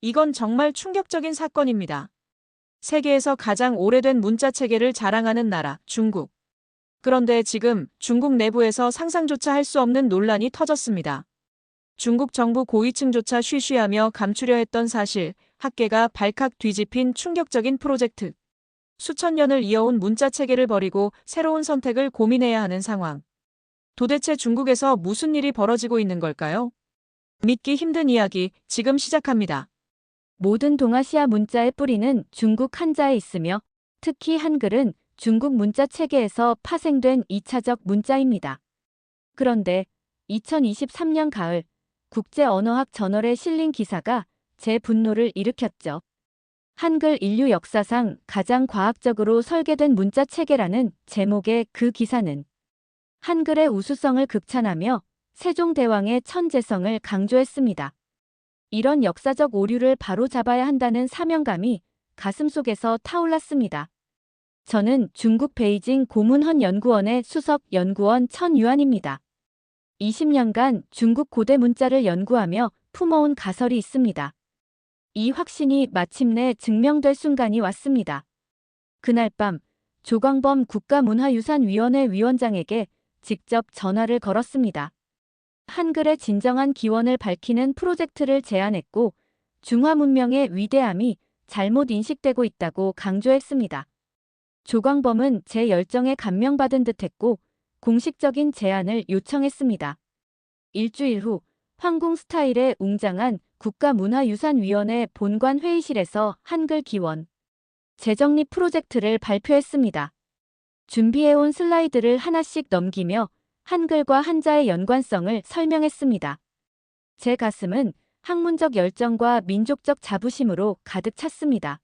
이건 정말 충격적인 사건입니다. 세계에서 가장 오래된 문자 체계를 자랑하는 나라, 중국. 그런데 지금 중국 내부에서 상상조차 할 수 없는 논란이 터졌습니다. 중국 정부 고위층조차 쉬쉬하며 감추려 했던 사실, 학계가 발칵 뒤집힌 충격적인 프로젝트. 수천 년을 이어온 문자 체계를 버리고 새로운 선택을 고민해야 하는 상황. 도대체 중국에서 무슨 일이 벌어지고 있는 걸까요? 믿기 힘든 이야기 지금 시작합니다. 모든 동아시아 문자의 뿌리는 중국 한자에 있으며 특히 한글은 중국 문자 체계에서 파생된 2차적 문자입니다. 그런데 2023년 가을 국제언어학 저널에 실린 기사가 제 분노를 일으켰죠. 한글 인류 역사상 가장 과학적으로 설계된 문자 체계라는 제목의 그 기사는 한글의 우수성을 극찬하며 세종대왕의 천재성을 강조했습니다. 이런 역사적 오류를 바로잡아야 한다는 사명감이 가슴속에서 타올랐습니다. 저는 중국 베이징 고문헌 연구원의 수석 연구원 천유안입니다. 20년간 중국 고대 문자를 연구하며 품어온 가설이 있습니다. 이 확신이 마침내 증명될 순간이 왔습니다. 그날 밤 조광범 국가문화유산위원회 위원장에게 직접 전화를 걸었습니다. 한글의 진정한 기원을 밝히는 프로젝트를 제안했고 중화 문명의 위대함이 잘못 인식되고 있다고 강조했습니다. 조광범은 제 열정에 감명받은 듯했고 공식적인 제안을 요청했습니다. 일주일 후 황궁 스타일의 웅장한 국가문화유산위원회 본관 회의실에서 한글 기원 재정립 프로젝트를 발표했습니다. 준비해온 슬라이드를 하나씩 넘기며 한글과 한자의 연관성을 설명했습니다. 제 가슴은 학문적 열정과 민족적 자부심으로 가득 찼습니다.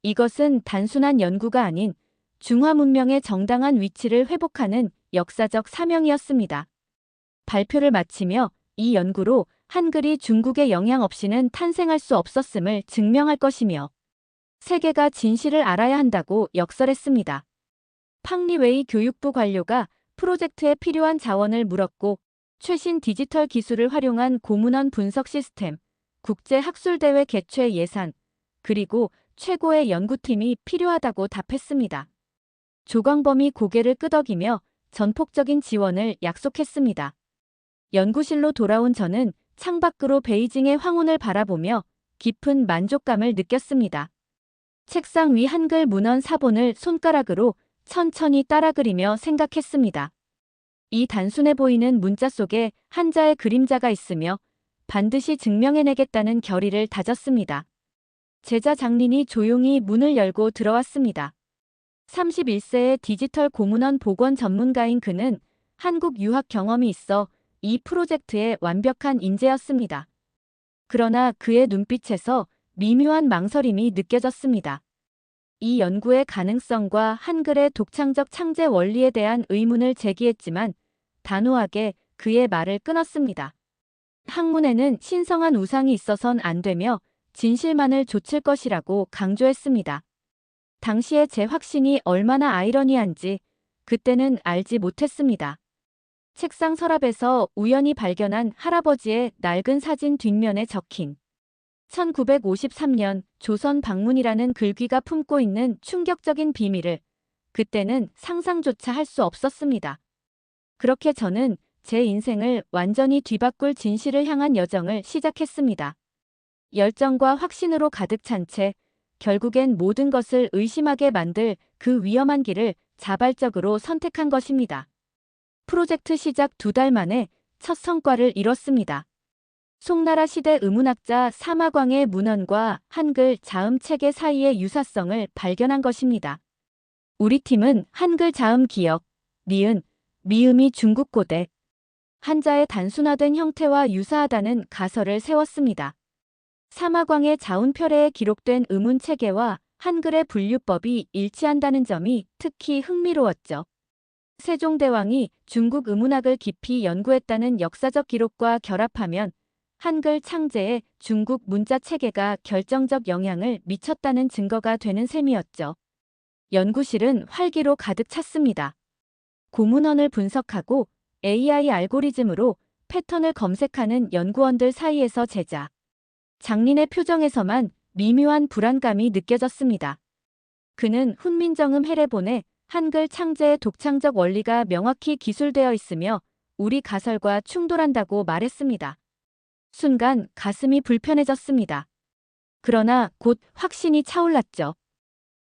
이것은 단순한 연구가 아닌 중화 문명의 정당한 위치를 회복하는 역사적 사명이었습니다. 발표를 마치며 이 연구로 한글이 중국의 영향 없이는 탄생할 수 없었음을 증명할 것이며 세계가 진실을 알아야 한다고 역설했습니다. 팡리웨이 교육부 관료가 프로젝트에 필요한 자원을 물었고 최신 디지털 기술을 활용한 고문헌 분석 시스템, 국제학술대회 개최 예산, 그리고 최고의 연구팀이 필요하다고 답했습니다. 조광범이 고개를 끄덕이며 전폭적인 지원을 약속했습니다. 연구실로 돌아온 저는 창밖으로 베이징의 황혼을 바라보며 깊은 만족감을 느꼈습니다. 책상 위 한글 문헌 사본을 손가락으로 천천히 따라 그리며 생각했습니다. 이 단순해 보이는 문자 속에 한자의 그림자가 있으며 반드시 증명해내겠다는 결의를 다졌습니다. 제자 장린이 조용히 문을 열고 들어왔습니다. 31세의 디지털 고문헌 복원 전문가인 그는 한국 유학 경험이 있어 이 프로젝트의 완벽한 인재였습니다. 그러나 그의 눈빛에서 미묘한 망설임이 느껴졌습니다. 이 연구의 가능성과 한글의 독창적 창제 원리에 대한 의문을 제기했지만 단호하게 그의 말을 끊었습니다. 학문에는 신성한 우상이 있어선 안 되며 진실만을 좇을 것이라고 강조했습니다. 당시의 제 확신이 얼마나 아이러니한지 그때는 알지 못했습니다. 책상 서랍에서 우연히 발견한 할아버지의 낡은 사진 뒷면에 적힌 1953년 조선 방문이라는 글귀가 품고 있는 충격적인 비밀을 그때는 상상조차 할 수 없었습니다. 그렇게 저는 제 인생을 완전히 뒤바꿀 진실을 향한 여정을 시작했습니다. 열정과 확신으로 가득 찬 채 결국엔 모든 것을 의심하게 만들 그 위험한 길을 자발적으로 선택한 것입니다. 프로젝트 시작 2달 만에 첫 성과를 이뤘습니다. 송나라 시대 의문학자 사마광의 문헌과 한글 자음 체계 사이의 유사성을 발견한 것입니다. 우리 팀은 한글 자음 기역, 니은, 미음이 중국 고대, 한자의 단순화된 형태와 유사하다는 가설을 세웠습니다. 사마광의 자운표례에 기록된 의문 체계와 한글의 분류법이 일치한다는 점이 특히 흥미로웠죠. 세종대왕이 중국 의문학을 깊이 연구했다는 역사적 기록과 결합하면 한글 창제에 중국 문자 체계가 결정적 영향을 미쳤다는 증거가 되는 셈이었죠. 연구실은 활기로 가득 찼습니다. 고문헌을 분석하고 AI 알고리즘으로 패턴을 검색하는 연구원들 사이에서 제자 장린의 표정에서만 미묘한 불안감이 느껴졌습니다. 그는 훈민정음 해례본에 한글 창제의 독창적 원리가 명확히 기술되어 있으며 우리 가설과 충돌한다고 말했습니다. 순간 가슴이 불편해졌습니다. 그러나 곧 확신이 차올랐죠.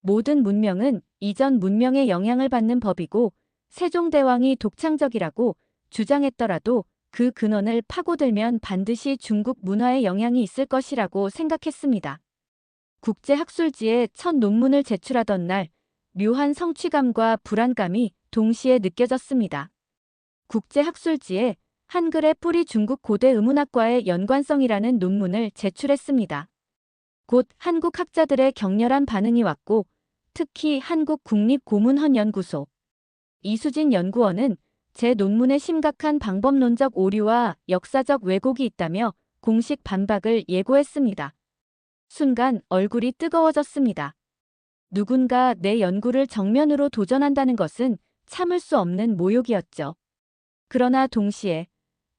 모든 문명은 이전 문명의 영향을 받는 법이고 세종대왕이 독창적이라고 주장했더라도 그 근원을 파고들면 반드시 중국 문화에 영향이 있을 것이라고 생각했습니다. 국제학술지에 첫 논문을 제출하던 날 묘한 성취감과 불안감이 동시에 느껴졌습니다. 국제학술지에 한글의 뿌리 중국 고대 의문학과의 연관성이라는 논문을 제출했습니다. 곧 한국 학자들의 격렬한 반응이 왔고 특히 한국국립고문헌연구소 이수진 연구원은 제 논문에 심각한 방법론적 오류와 역사적 왜곡이 있다며 공식 반박을 예고했습니다. 순간 얼굴이 뜨거워졌습니다. 누군가 내 연구를 정면으로 도전한다는 것은 참을 수 없는 모욕이었죠. 그러나 동시에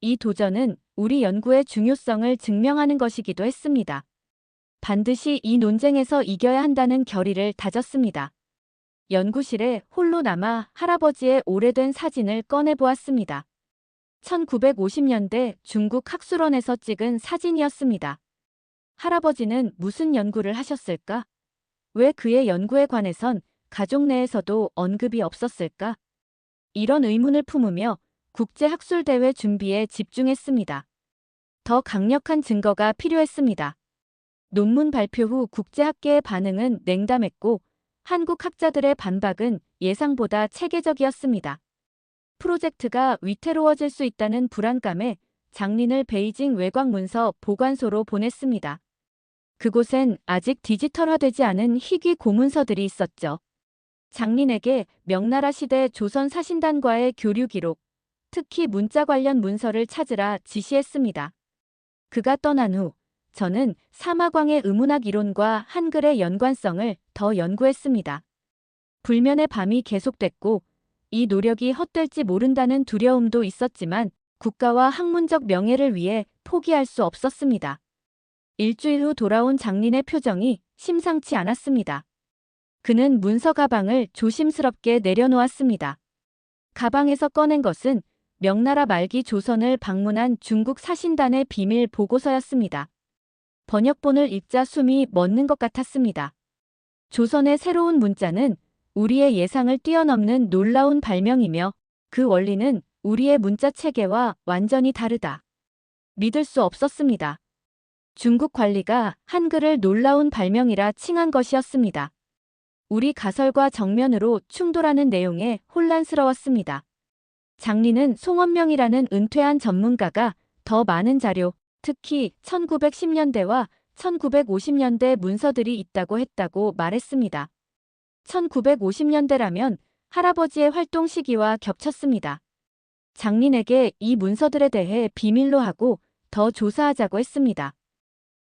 이 도전은 우리 연구의 중요성을 증명하는 것이기도 했습니다. 반드시 이 논쟁에서 이겨야 한다는 결의를 다졌습니다. 연구실에 홀로 남아 할아버지의 오래된 사진을 꺼내보았습니다. 1950년대 중국 학술원에서 찍은 사진이었습니다. 할아버지는 무슨 연구를 하셨을까? 왜 그의 연구에 관해선 가족 내에서도 언급이 없었을까? 이런 의문을 품으며 국제학술대회 준비에 집중했습니다. 더 강력한 증거가 필요했습니다. 논문 발표 후 국제학계의 반응은 냉담했고 한국 학자들의 반박은 예상보다 체계적이었습니다. 프로젝트가 위태로워질 수 있다는 불안감에 장린을 베이징 외곽문서 보관소로 보냈습니다. 그곳엔 아직 디지털화되지 않은 희귀 고문서들이 있었죠. 장린에게 명나라 시대 조선 사신단과의 교류 기록, 특히 문자 관련 문서를 찾으라 지시했습니다. 그가 떠난 후 저는 사마광의 의문학 이론과 한글의 연관성을 더 연구했습니다. 불면의 밤이 계속됐고 이 노력이 헛될지 모른다는 두려움도 있었지만 국가와 학문적 명예를 위해 포기할 수 없었습니다. 일주일 후 돌아온 장린의 표정이 심상치 않았습니다. 그는 문서 가방을 조심스럽게 내려놓았습니다. 가방에서 꺼낸 것은 명나라 말기 조선을 방문한 중국 사신단의 비밀 보고서였습니다. 번역본을 읽자 숨이 멎는 것 같았습니다. 조선의 새로운 문자는 우리의 예상을 뛰어넘는 놀라운 발명이며 그 원리는 우리의 문자 체계와 완전히 다르다. 믿을 수 없었습니다. 중국 관리가 한글을 놀라운 발명이라 칭한 것이었습니다. 우리 가설과 정면으로 충돌하는 내용에 혼란스러웠습니다. 장린은 송원명이라는 은퇴한 전문가가 더 많은 자료, 특히 1910년대와 1950년대 문서들이 있다고 했다고 말했습니다. 1950년대라면 할아버지의 활동 시기와 겹쳤습니다. 장린에게 이 문서들에 대해 비밀로 하고 더 조사하자고 했습니다.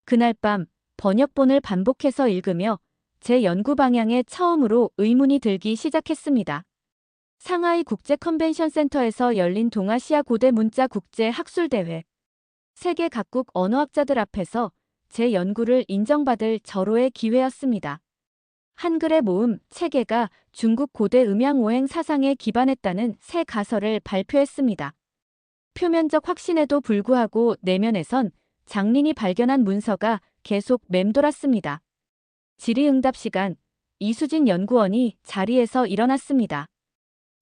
그날 밤 번역본을 반복해서 읽으며 제 연구 방향에 처음으로 의문이 들기 시작했습니다. 상하이 국제 컨벤션 센터에서 열린 동아시아 고대 문자 국제 학술대회. 세계 각국 언어학자들 앞에서 제 연구를 인정받을 절호의 기회였습니다. 한글의 모음, 체계가 중국 고대 음양오행 사상에 기반했다는 새 가설을 발표했습니다. 표면적 확신에도 불구하고 내면에선 장린이 발견한 문서가 계속 맴돌았습니다. 질의응답 시간, 이수진 연구원이 자리에서 일어났습니다.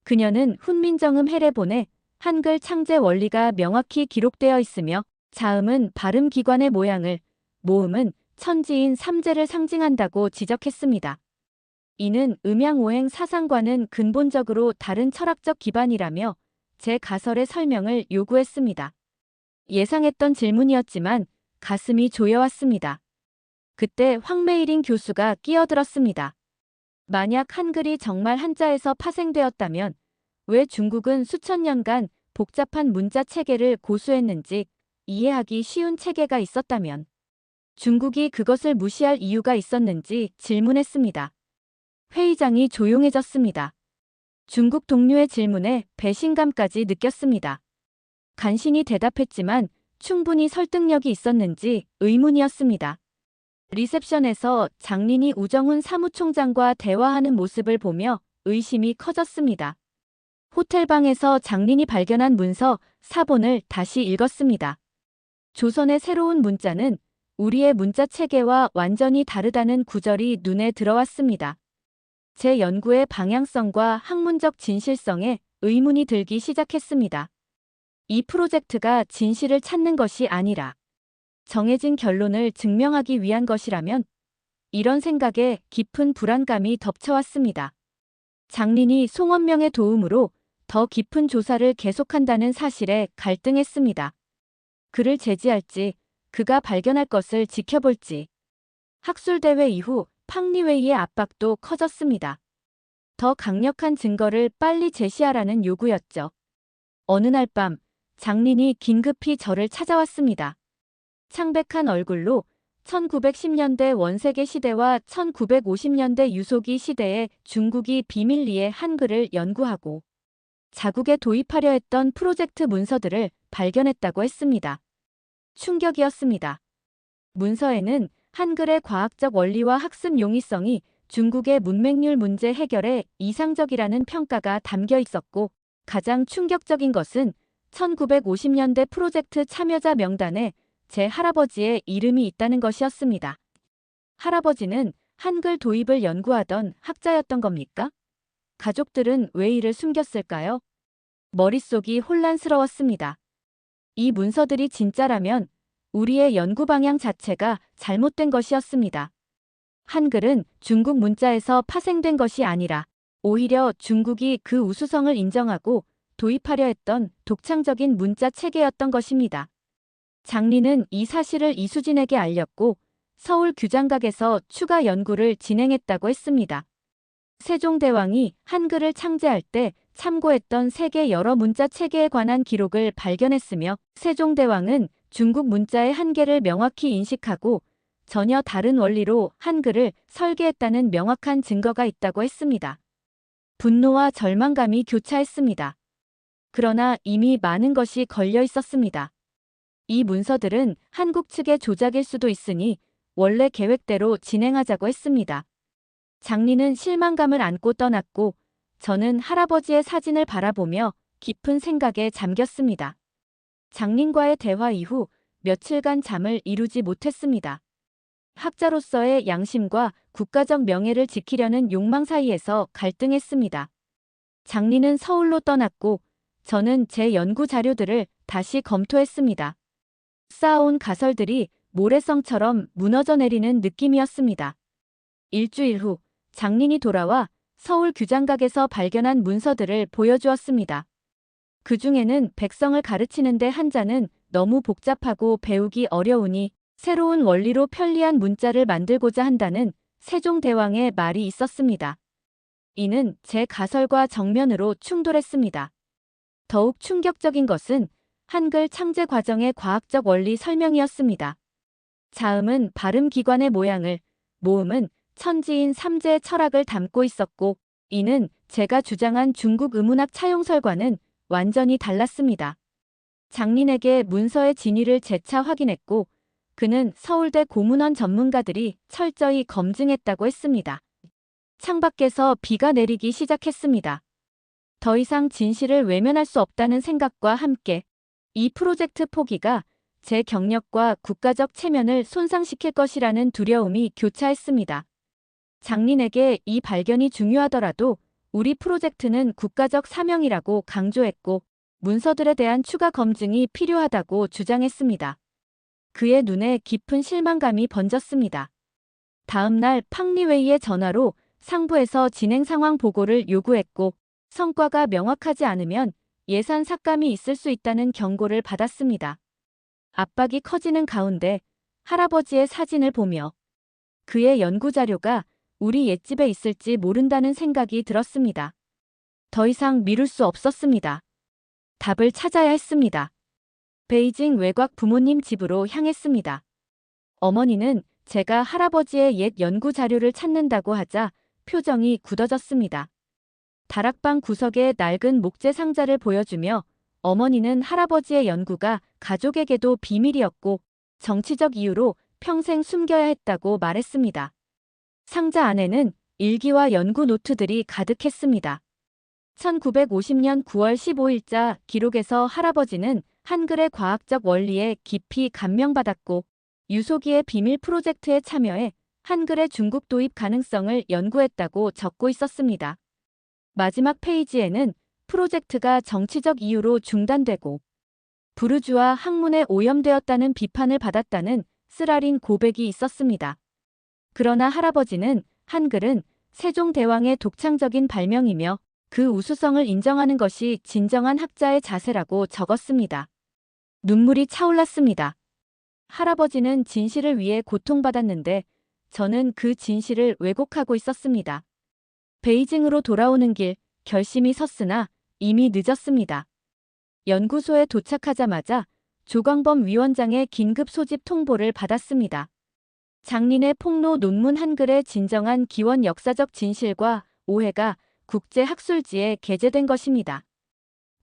그녀는 훈민정음 해례본에 한글 창제 원리가 명확히 기록되어 있으며 자음은 발음기관의 모양을, 모음은 천지인 삼재를 상징한다고 지적했습니다. 이는 음양오행 사상과는 근본적으로 다른 철학적 기반이라며 제 가설의 설명을 요구했습니다. 예상했던 질문이었지만 가슴이 조여왔습니다. 그때 황매일인 교수가 끼어들었습니다. 만약 한글이 정말 한자에서 파생되었다면 왜 중국은 수천 년간 복잡한 문자 체계를 고수했는지 이해하기 쉬운 체계가 있었다면 중국이 그것을 무시할 이유가 있었는지 질문했습니다. 회의장이 조용해졌습니다. 중국 동료의 질문에 배신감까지 느꼈습니다. 간신히 대답했지만 충분히 설득력이 있었는지 의문이었습니다. 리셉션에서 장린이 우정훈 사무총장과 대화하는 모습을 보며 의심이 커졌습니다. 호텔방에서 장린이 발견한 문서 사본을 다시 읽었습니다. 조선의 새로운 문자는 우리의 문자 체계와 완전히 다르다는 구절이 눈에 들어왔습니다. 제 연구의 방향성과 학문적 진실성에 의문이 들기 시작했습니다. 이 프로젝트가 진실을 찾는 것이 아니라 정해진 결론을 증명하기 위한 것이라면 이런 생각에 깊은 불안감이 덮쳐왔습니다. 장린이 송원명의 도움으로 더 깊은 조사를 계속한다는 사실에 갈등했습니다. 그를 제지할지, 그가 발견할 것을 지켜볼지. 학술대회 이후 팡리웨이의 압박도 커졌습니다. 더 강력한 증거를 빨리 제시하라는 요구였죠. 어느 날 밤, 장린이 긴급히 저를 찾아왔습니다. 창백한 얼굴로 1910년대 원세계 시대와 1950년대 유소기 시대의 중국이 비밀리에 한글을 연구하고 자국에 도입하려 했던 프로젝트 문서들을 발견했다고 했습니다. 충격이었습니다. 문서에는 한글의 과학적 원리와 학습 용이성이 중국의 문맹률 문제 해결에 이상적이라는 평가가 담겨 있었고, 가장 충격적인 것은 1950년대 프로젝트 참여자 명단에 제 할아버지의 이름이 있다는 것이었습니다. 할아버지는 한글 도입을 연구하던 학자였던 겁니까? 가족들은 왜 이를 숨겼을까요? 머릿속이 혼란스러웠습니다. 이 문서들이 진짜라면 우리의 연구 방향 자체가 잘못된 것이었습니다. 한글은 중국 문자에서 파생된 것이 아니라 오히려 중국이 그 우수성을 인정하고 도입하려 했던 독창적인 문자 체계였던 것입니다. 장린은 이 사실을 이수진에게 알렸고 서울 규장각에서 추가 연구를 진행했다고 했습니다. 세종대왕이 한글을 창제할 때 참고했던 세계 여러 문자 체계에 관한 기록을 발견했으며, 세종대왕은 중국 문자의 한계를 명확히 인식하고 전혀 다른 원리로 한글을 설계했다는 명확한 증거가 있다고 했습니다. 분노와 절망감이 교차했습니다. 그러나 이미 많은 것이 걸려 있었습니다. 이 문서들은 한국 측의 조작일 수도 있으니 원래 계획대로 진행하자고 했습니다. 장린은 실망감을 안고 떠났고 저는 할아버지의 사진을 바라보며 깊은 생각에 잠겼습니다. 장린과의 대화 이후 며칠간 잠을 이루지 못했습니다. 학자로서의 양심과 국가적 명예를 지키려는 욕망 사이에서 갈등했습니다. 장린은 서울로 떠났고 저는 제 연구 자료들을 다시 검토했습니다. 쌓아온 가설들이 모래성처럼 무너져 내리는 느낌이었습니다. 일주일 후 장린이 돌아와 서울 규장각에서 발견한 문서들을 보여주었습니다. 그 중에는 백성을 가르치는데 한자는 너무 복잡하고 배우기 어려우니 새로운 원리로 편리한 문자를 만들고자 한다는 세종대왕의 말이 있었습니다. 이는 제 가설과 정면으로 충돌했습니다. 더욱 충격적인 것은 한글 창제 과정의 과학적 원리 설명이었습니다. 자음은 발음기관의 모양을, 모음은 천지인 삼재의 철학을 담고 있었고, 이는 제가 주장한 중국 의문학 차용설과는 완전히 달랐습니다. 장린에게 문서의 진위를 재차 확인했고, 그는 서울대 고문원 전문가들이 철저히 검증했다고 했습니다. 창밖에서 비가 내리기 시작했습니다. 더 이상 진실을 외면할 수 없다는 생각과 함께 이 프로젝트 포기가 제 경력과 국가적 체면을 손상시킬 것이라는 두려움이 교차했습니다. 장린에게 이 발견이 중요하더라도 우리 프로젝트는 국가적 사명이라고 강조했고 문서들에 대한 추가 검증이 필요하다고 주장했습니다. 그의 눈에 깊은 실망감이 번졌습니다. 다음 날 팡리웨이의 전화로 상부에서 진행 상황 보고를 요구했고 성과가 명확하지 않으면 예산 삭감이 있을 수 있다는 경고를 받았습니다. 압박이 커지는 가운데 할아버지의 사진을 보며 그의 연구자료가 우리 옛집에 있을지 모른다는 생각이 들었습니다. 더 이상 미룰 수 없었습니다. 답을 찾아야 했습니다. 베이징 외곽 부모님 집으로 향했습니다. 어머니는 제가 할아버지의 옛 연구 자료를 찾는다고 하자 표정이 굳어졌습니다. 다락방 구석에 낡은 목재 상자를 보여주며 어머니는 할아버지의 연구가 가족에게도 비밀이었고 정치적 이유로 평생 숨겨야 했다고 말했습니다. 상자 안에는 일기와 연구 노트들이 가득했습니다. 1950년 9월 15일자 기록에서 할아버지는 한글의 과학적 원리에 깊이 감명받았고 유소기의 비밀 프로젝트에 참여해 한글의 중국 도입 가능성을 연구했다고 적고 있었습니다. 마지막 페이지에는 프로젝트가 정치적 이유로 중단되고 부르주아 학문에 오염되었다는 비판을 받았다는 쓰라린 고백이 있었습니다. 그러나 할아버지는 한글은 세종대왕의 독창적인 발명이며 그 우수성을 인정하는 것이 진정한 학자의 자세라고 적었습니다. 눈물이 차올랐습니다. 할아버지는 진실을 위해 고통받았는데 저는 그 진실을 왜곡하고 있었습니다. 베이징으로 돌아오는 길 결심이 섰으나 이미 늦었습니다. 연구소에 도착하자마자 조광범 위원장의 긴급 소집 통보를 받았습니다. 장린의 폭로 논문 한글의 진정한 기원 역사적 진실과 오해가 국제학술지에 게재된 것입니다.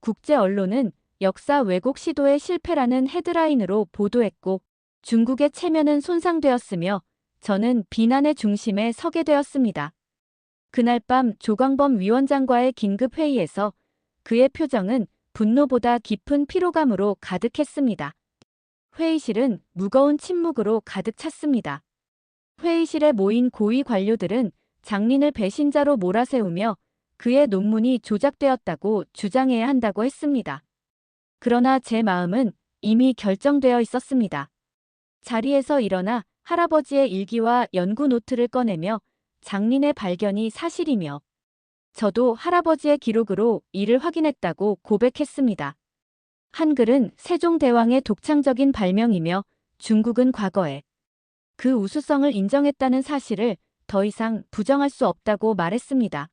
국제 언론은 역사 왜곡 시도의 실패라는 헤드라인으로 보도했고 중국의 체면은 손상되었으며 저는 비난의 중심에 서게 되었습니다. 그날 밤 조광범 위원장과의 긴급 회의에서 그의 표정은 분노보다 깊은 피로감으로 가득했습니다. 회의실은 무거운 침묵으로 가득 찼습니다. 회의실에 모인 고위 관료들은 장린을 배신자로 몰아세우며 그의 논문이 조작되었다고 주장해야 한다고 했습니다. 그러나 제 마음은 이미 결정되어 있었습니다. 자리에서 일어나 할아버지의 일기와 연구 노트를 꺼내며 장린의 발견이 사실이며 저도 할아버지의 기록으로 이를 확인했다고 고백했습니다. 한글은 세종대왕의 독창적인 발명이며 중국은 과거에 그 우수성을 인정했다는 사실을 더 이상 부정할 수 없다고 말했습니다.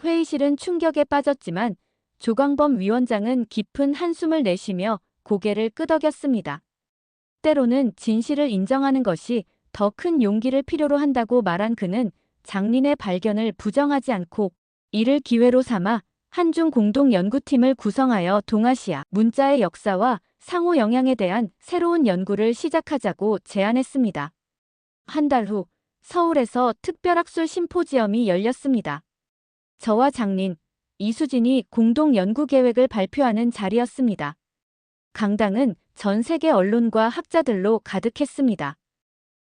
회의실은 충격에 빠졌지만 조광범 위원장은 깊은 한숨을 내쉬며 고개를 끄덕였습니다. 때로는 진실을 인정하는 것이 더 큰 용기를 필요로 한다고 말한 그는 장린의 발견을 부정하지 않고 이를 기회로 삼아 한중 공동 연구팀을 구성하여 동아시아 문자의 역사와 상호 영향에 대한 새로운 연구를 시작하자고 제안했습니다. 한 달 후 서울에서 특별학술 심포지엄이 열렸습니다. 저와 장린, 이수진이 공동 연구 계획을 발표하는 자리였습니다. 강당은 전 세계 언론과 학자들로 가득했습니다.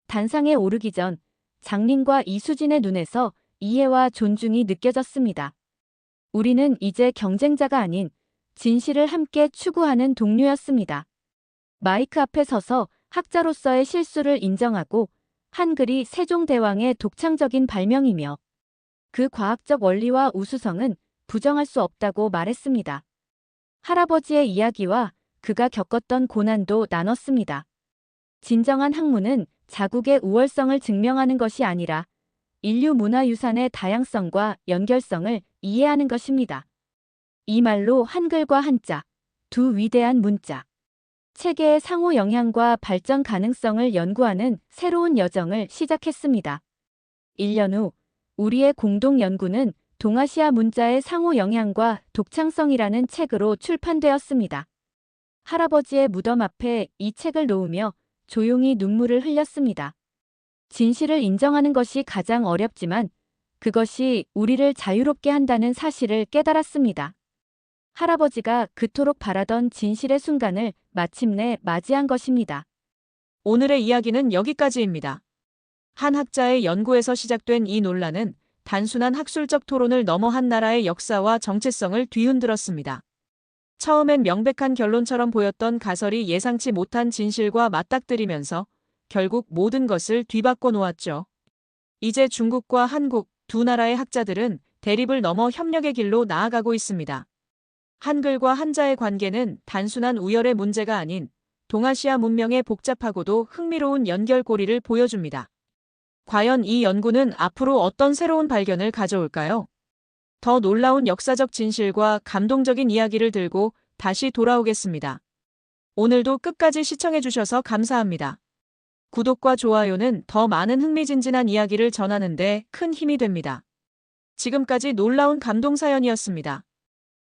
단상에 오르기 전 장린과 이수진의 눈에서 이해와 존중이 느껴졌습니다. 우리는 이제 경쟁자가 아닌 진실을 함께 추구하는 동료였습니다. 마이크 앞에 서서 학자로서의 실수를 인정하고 한글이 세종대왕의 독창적인 발명이며 그 과학적 원리와 우수성은 부정할 수 없다고 말했습니다. 할아버지의 이야기와 그가 겪었던 고난도 나눴습니다. 진정한 학문은 자국의 우월성을 증명하는 것이 아니라 인류 문화유산의 다양성과 연결성을 이해하는 것입니다. 이 말로 한글과 한자, 두 위대한 문자, 체계의 상호 영향과 발전 가능성을 연구하는 새로운 여정을 시작했습니다. 1년 후 우리의 공동 연구는 동아시아 문자의 상호 영향과 독창성이라는 책으로 출판되었습니다. 할아버지의 무덤 앞에 이 책을 놓으며 조용히 눈물을 흘렸습니다. 진실을 인정하는 것이 가장 어렵지만 그것이 우리를 자유롭게 한다는 사실을 깨달았습니다. 할아버지가 그토록 바라던 진실의 순간을 마침내 맞이한 것입니다. 오늘의 이야기는 여기까지입니다. 한 학자의 연구에서 시작된 이 논란은 단순한 학술적 토론을 넘어 한 나라의 역사와 정체성을 뒤흔들었습니다. 처음엔 명백한 결론처럼 보였던 가설이 예상치 못한 진실과 맞닥뜨리면서 결국 모든 것을 뒤바꿔 놓았죠. 이제 중국과 한국 두 나라의 학자들은 대립을 넘어 협력의 길로 나아가고 있습니다. 한글과 한자의 관계는 단순한 우열의 문제가 아닌 동아시아 문명의 복잡하고도 흥미로운 연결고리를 보여줍니다. 과연 이 연구는 앞으로 어떤 새로운 발견을 가져올까요? 더 놀라운 역사적 진실과 감동적인 이야기를 들고 다시 돌아오겠습니다. 오늘도 끝까지 시청해주셔서 감사합니다. 구독과 좋아요는 더 많은 흥미진진한 이야기를 전하는 데 큰 힘이 됩니다. 지금까지 놀라운 감동 사연이었습니다.